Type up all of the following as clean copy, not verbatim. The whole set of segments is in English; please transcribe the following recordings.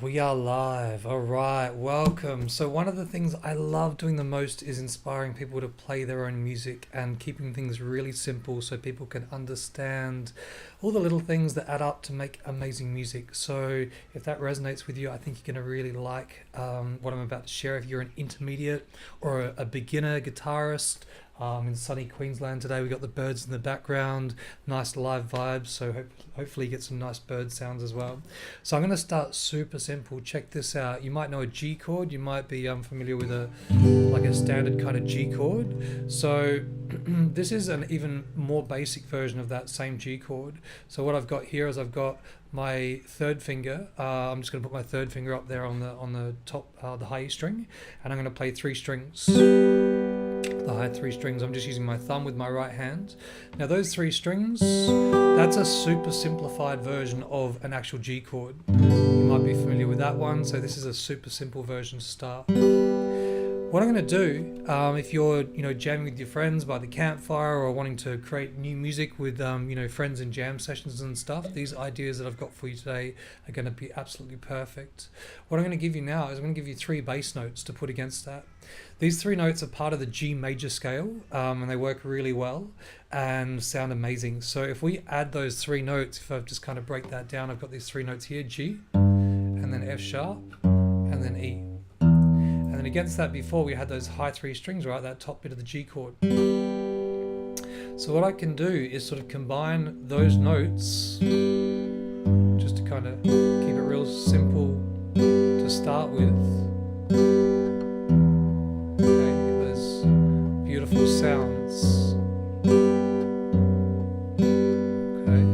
We are live. All right, welcome. So one of the things I love doing the most is inspiring people to play their own music and keeping things really simple so people can understand all the little things that add up to make amazing music. So if that resonates with you, I think you're going to really like what I'm about to share. If you're an intermediate or a beginner guitarist, in sunny Queensland today, we got the birds in the background, nice live vibes, so hopefully you get some nice bird sounds as well. So I'm going to start super simple. Check this out. You might know a G chord. You might be familiar with a standard kind of G chord. So this is an even more basic version of that same G chord. So what I've got here is I've got my third finger. I'm just going to put my third finger up there on the top, the high E string, and I'm going to play three strings. The high three strings. I'm just using my thumb with my right hand. Now those three strings, that's a super simplified version of an actual G chord. You might be familiar with that one. So this is a super simple version to start. What I'm going to do, if you're jamming with your friends by the campfire or wanting to create new music with friends in jam sessions and stuff, these ideas that I've got for you today are going to be absolutely perfect. What I'm going to give you now is I'm going to give you three bass notes to put against that. These three notes are part of the G major scale, and they work really well and sound amazing. So if we add those three notes, if I just kind of break that down, I've got these three notes here: G, and then F sharp, and then E. And then against that, before we had those high three strings, right, that top bit of the G chord. So what I can do is sort of combine those notes just to kind of keep it real simple to start with. Okay, get those beautiful sounds. Okay,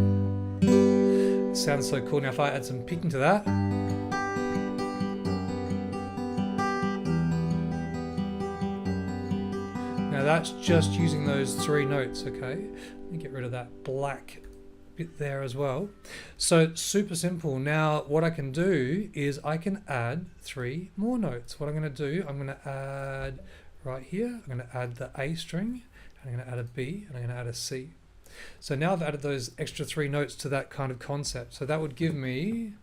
it sounds so cool. Now if I add some picking to that, now that's just using those three notes, okay? Let me get rid of that black bit there as well. So super simple. Now what I can do is I can add three more notes. What I'm going to do, I'm going to add right here, I'm going to add the A string, and I'm going to add a B, and I'm going to add a C. So now I've added those extra three notes to that kind of concept. So that would give me...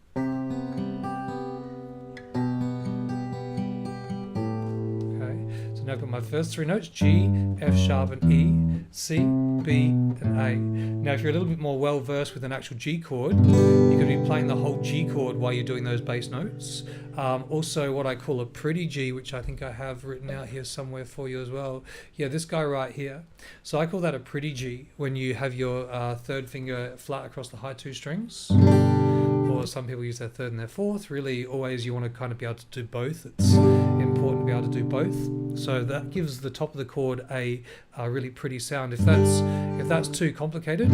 Now I've got my first three notes: G, F sharp and E, C, B and A. Now if you're a little bit more well versed with an actual G chord, you could be playing the whole G chord while you're doing those bass notes. Also what I call a pretty G, which I think I have written out here somewhere for you as well. Yeah, this guy right here. So I call that a pretty G when you have your third finger flat across the high two strings. Or some people use their third and their fourth. Really, always you want to kind of be able to do both. It's important to be able to do both. So that gives the top of the chord a really pretty sound. If that's too complicated,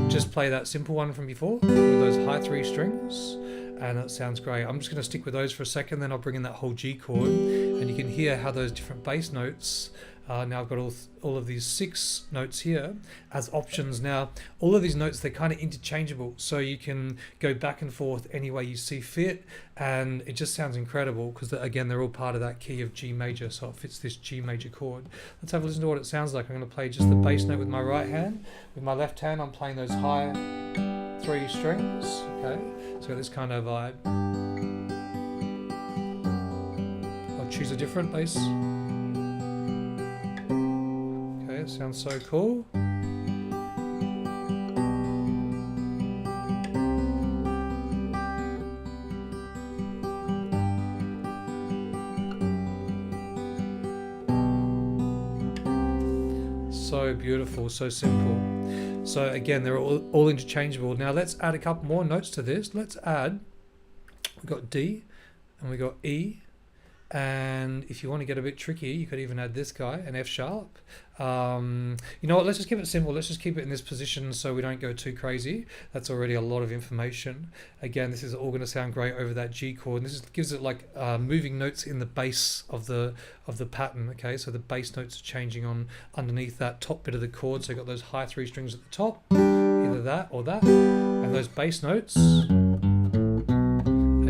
just play that simple one from before with those high three strings, and that sounds great. I'm just going to stick with those for a second, then I'll bring in that whole G chord, and you can hear how those different bass notes. Now I've got all of these six notes here as options. Now all of these notes, they're kind of interchangeable, so you can go back and forth any way you see fit, and it just sounds incredible because again they're all part of that key of G major, so it fits this G major chord. Let's have a listen to what it sounds like. I'm going to play just the bass note with my right hand. With my left hand I'm playing those high three strings. Okay, so got this kind of vibe. I'll choose a different bass. It sounds so cool. So beautiful, so simple. So again, they're all interchangeable. Now let's add a couple more notes to this. Let's add, we've got D and we got E. And if you want to get a bit tricky, you could even add this guy, an F sharp. You know what, let's just keep it simple. Let's just keep it in this position so we don't go too crazy. That's already a lot of information. Again, this is all going to sound great over that G chord. And this gives it like moving notes in the bass of the pattern. Okay, so the bass notes are changing on underneath that top bit of the chord. So you've got those high three strings at the top, either that or that. And those bass notes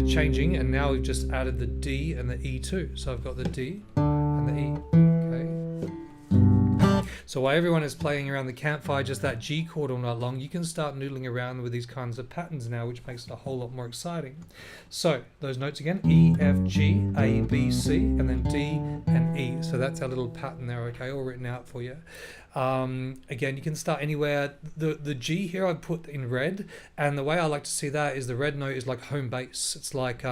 changing, and now we've just added the D and the E too. So I've got the D and the E. Okay. So while everyone is playing around the campfire, just that G chord all night long, you can start noodling around with these kinds of patterns now, which makes it a whole lot more exciting. So those notes again, E, F, G, A, B, C, and then D and E. So that's our little pattern there, okay, all written out for you. Again, you can start anywhere. The G here I've put in red, and the way I like to see that is the red note is like home base. It's like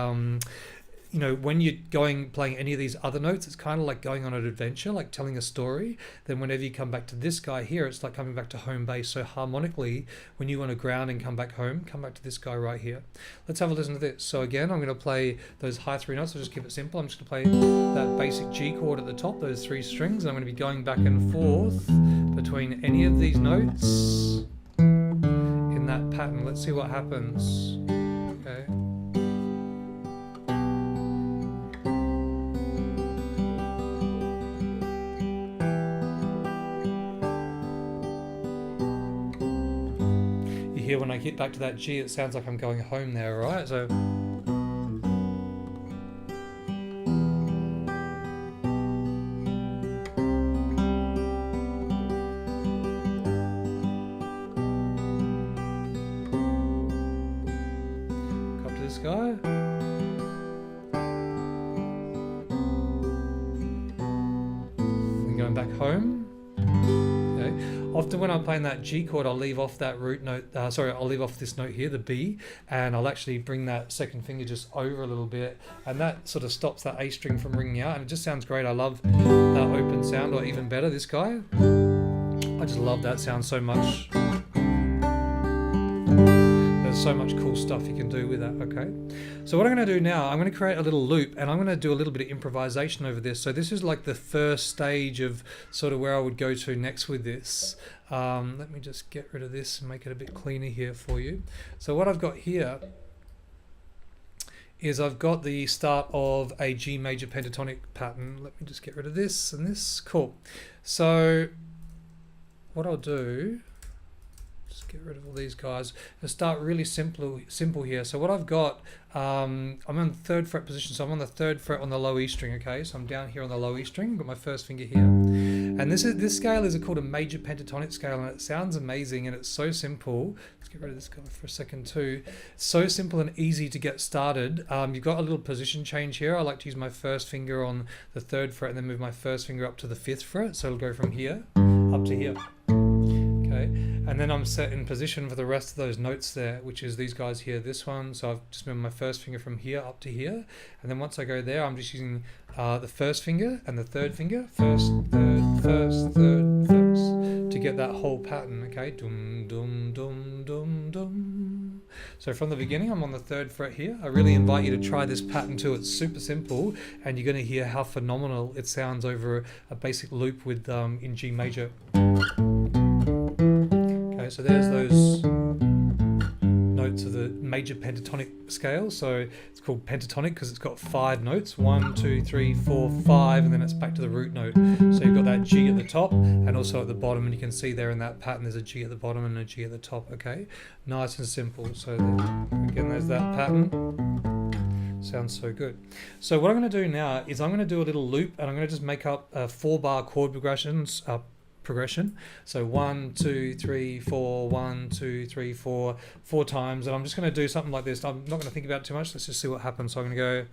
you know, when you're playing any of these other notes, it's kind of like going on an adventure, like telling a story. Then whenever you come back to this guy here, it's like coming back to home base. So harmonically, when you want to ground and come back home, come back to this guy right here. Let's have a listen to this. So again, I'm going to play those high three notes. I'll just keep it simple. I'm just going to play that basic G chord at the top, those three strings. I'm going to be going back and forth between any of these notes in that pattern. Let's see what happens. Okay. Here when I get back to that G, it sounds like I'm going home there, right? So go up to this guy. And going back home. Often when I'm playing that G chord, I'll leave off that root note, I'll leave off this note here, the B, and I'll actually bring that second finger just over a little bit, and that sort of stops that A string from ringing out, and it just sounds great. I love that open sound, or even better, this guy. I just love that sound so much. There's so much cool stuff you can do with that, okay? So what I'm going to do now, I'm going to create a little loop, and I'm going to do a little bit of improvisation over this. So this is like the first stage of sort of where I would go to next with this. Let me just get rid of this and make it a bit cleaner here for you. So what I've got here is I've got the start of a G major pentatonic pattern. Let me just get rid of this and this. Cool. So what I'll do, just get rid of all these guys and start really simple here. So what I've got, I'm on the 3rd fret position, so I'm on the 3rd fret on the low E string, okay? So I'm down here on the low E string, I've got my first finger here. And this scale is called a major pentatonic scale, and it sounds amazing, and it's so simple. Let's get rid of this guy for a second too. It's so simple and easy to get started. You've got a little position change here. I like to use my first finger on the 3rd fret and then move my first finger up to the 5th fret. So it'll go from here up to here. Okay, and then I'm set in position for the rest of those notes there, which is these guys here, this one. So I've just moved my first finger from here up to here, and then once I go there, I'm just using the first finger and the 3rd finger, first, 3rd, first, 3rd, first, to get that whole pattern. Okay, dum dum dum dum dum. So from the beginning, I'm on the 3rd fret here. I really invite you to try this pattern too. It's super simple, and you're going to hear how phenomenal it sounds over a basic loop with in G major. So there's those notes of the major pentatonic scale. So it's called pentatonic because it's got 5 notes, 1, 2, 3, 4, 5, and then it's back to the root note. So you've got that G at the top and also at the bottom, and you can see there in that pattern there's a G at the bottom and a G at the top. Okay, nice and simple. So again, there's that pattern. Sounds so good. So what I'm going to do now is I'm going to do a little loop, and I'm going to just make up 4-bar chord progressions. So 1, 2, 3, 4, 1, 2, 3, 4, 4 times, and I'm just going to do something like this. I'm not going to think about it too much. Let's just see what happens. So I'm going to go.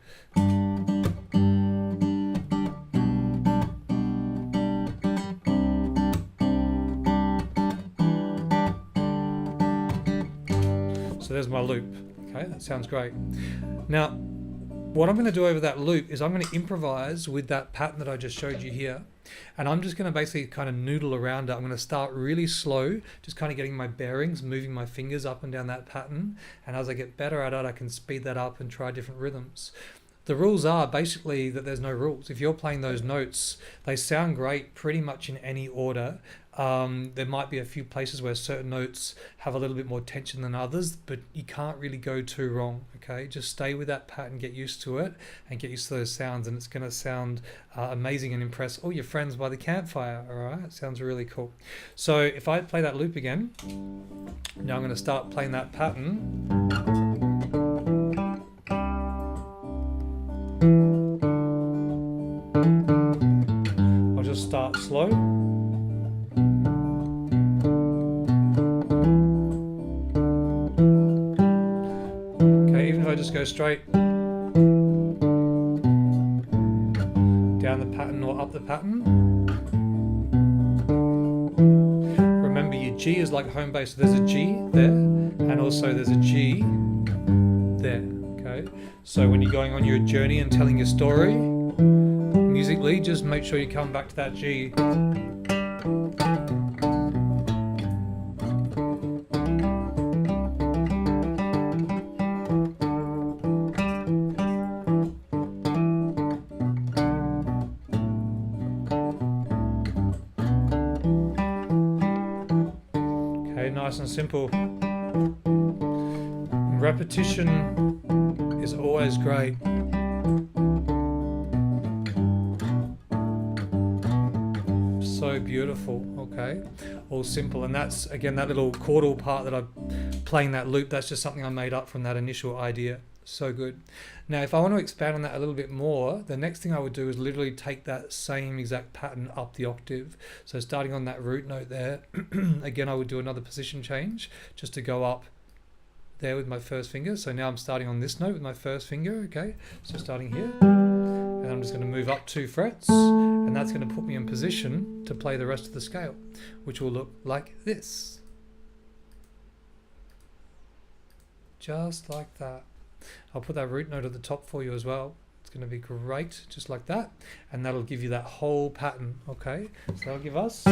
So there's my loop. Okay, that sounds great. Now, what I'm going to do over that loop is I'm going to improvise with that pattern that I just showed you here. And I'm just going to basically kind of noodle around it. I'm going to start really slow, just kind of getting my bearings, moving my fingers up and down that pattern. And as I get better at it, I can speed that up and try different rhythms. The rules are basically that there's no rules. If you're playing those notes, they sound great pretty much in any order. There might be a few places where certain notes have a little bit more tension than others, but you can't really go too wrong, okay? Just stay with that pattern, get used to it, and get used to those sounds, and it's going to sound amazing and impress all your friends by the campfire, all right? It sounds really cool. So if I play that loop again, now I'm going to start playing that pattern. I'll just start slow. straight down the pattern or up the pattern. Remember, your G is like home base, so there's a G there, and also there's a G there, okay? So when you're going on your journey and telling your story, musically, just make sure you come back to that G. Nice and simple. Repetition is always great. So beautiful, okay? All simple, and that's again that little chordal part that I'm playing that loop, that's just something I made up from that initial idea. So good. Now if I want to expand on that a little bit more, the next thing I would do is literally take that same exact pattern up the octave. So starting on that root note there, again I would do another position change just to go up there with my first finger. So now I'm starting on this note with my first finger, okay? So starting here, and I'm just going to move up 2 frets, and that's going to put me in position to play the rest of the scale, which will look like this. Just like that. I'll put that root note at the top for you as well. It's going to be great, just like that, and that'll give you that whole pattern, okay? So that'll give us...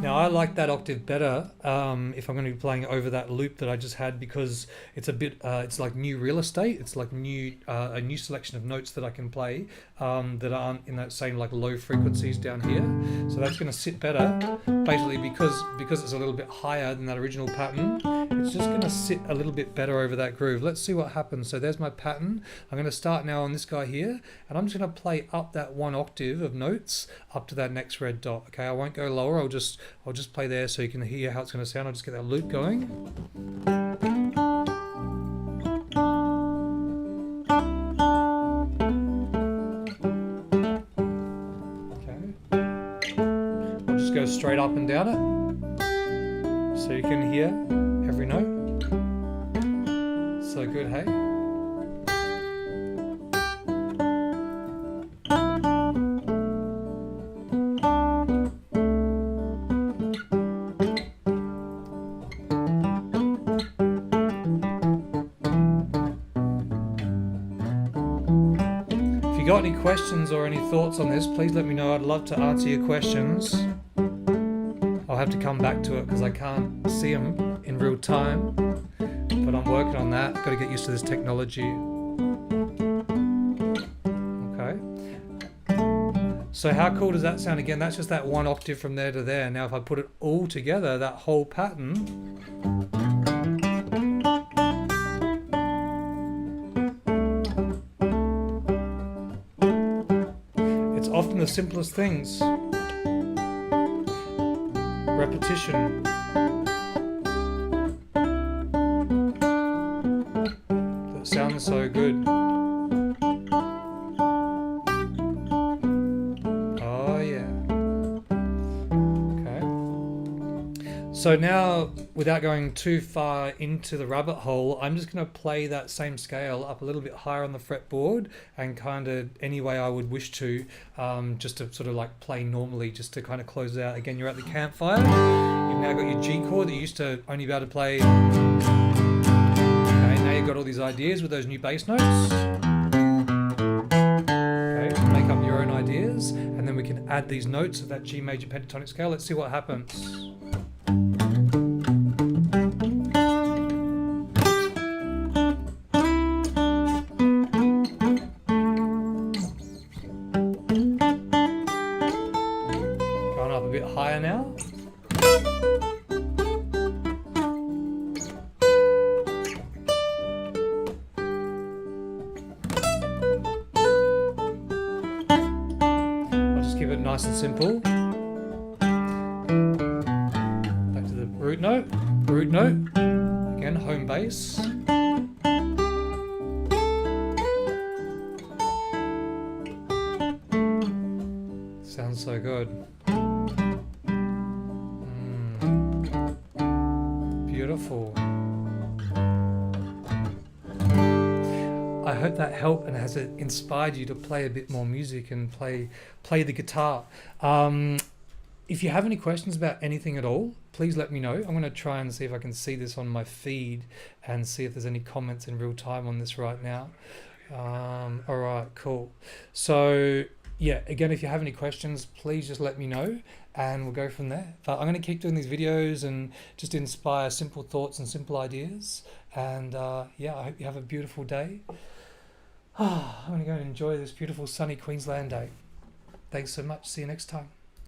Now I like that octave better if I'm going to be playing over that loop that I just had, because it's a bit, it's like new real estate. It's like new, a new selection of notes that I can play that aren't in that same like low frequencies down here. So that's going to sit better, basically because it's a little bit higher than that original pattern. It's just going to sit a little bit better over that groove. Let's see what happens. So there's my pattern. I'm going to start now on this guy here, and I'm just going to play up that 1 octave of notes up to that next red dot. Okay, I won't go lower. I'll just play there so you can hear how it's going to sound. I'll just get that loop going. Okay. I'll just go straight up and down it so you can hear every note. So good, hey? Got any questions or any thoughts on this, please let me know. I'd love to answer your questions. I'll have to come back to it because I can't see them in real time, but I'm working on that. Got to get used to this technology. Okay. So how cool does that sound? Again, that's just that 1 octave from there to there. Now if I put it all together, that whole pattern, often the simplest things. Repetition. That sounds so good. Oh yeah. Okay. So now, without going too far into the rabbit hole, I'm just going to play that same scale up a little bit higher on the fretboard and kind of any way I would wish to, just to sort of like play normally, just to kind of close it out. Again, you're at the Campfire. You've now got your G chord that you used to only be able to play. Okay, now you've got all these ideas with those new bass notes. Okay, make up your own ideas, and then we can add these notes of that G major pentatonic scale. Let's see what happens. Higher now. I'll just keep it nice and simple. Back to the root note, again home bass. Sounds so good. Beautiful. I hope that helped and has it inspired you to play a bit more music and play the guitar. If you have any questions about anything at all, please let me know. I'm going to try and see if I can see this on my feed and see if there's any comments in real time on this right now. All right, cool. So yeah, again, if you have any questions, please just let me know and we'll go from there. But I'm going to keep doing these videos and just inspire simple thoughts and simple ideas. And yeah, I hope you have a beautiful day. I'm going to go and enjoy this beautiful sunny Queensland day. Thanks so much. See you next time.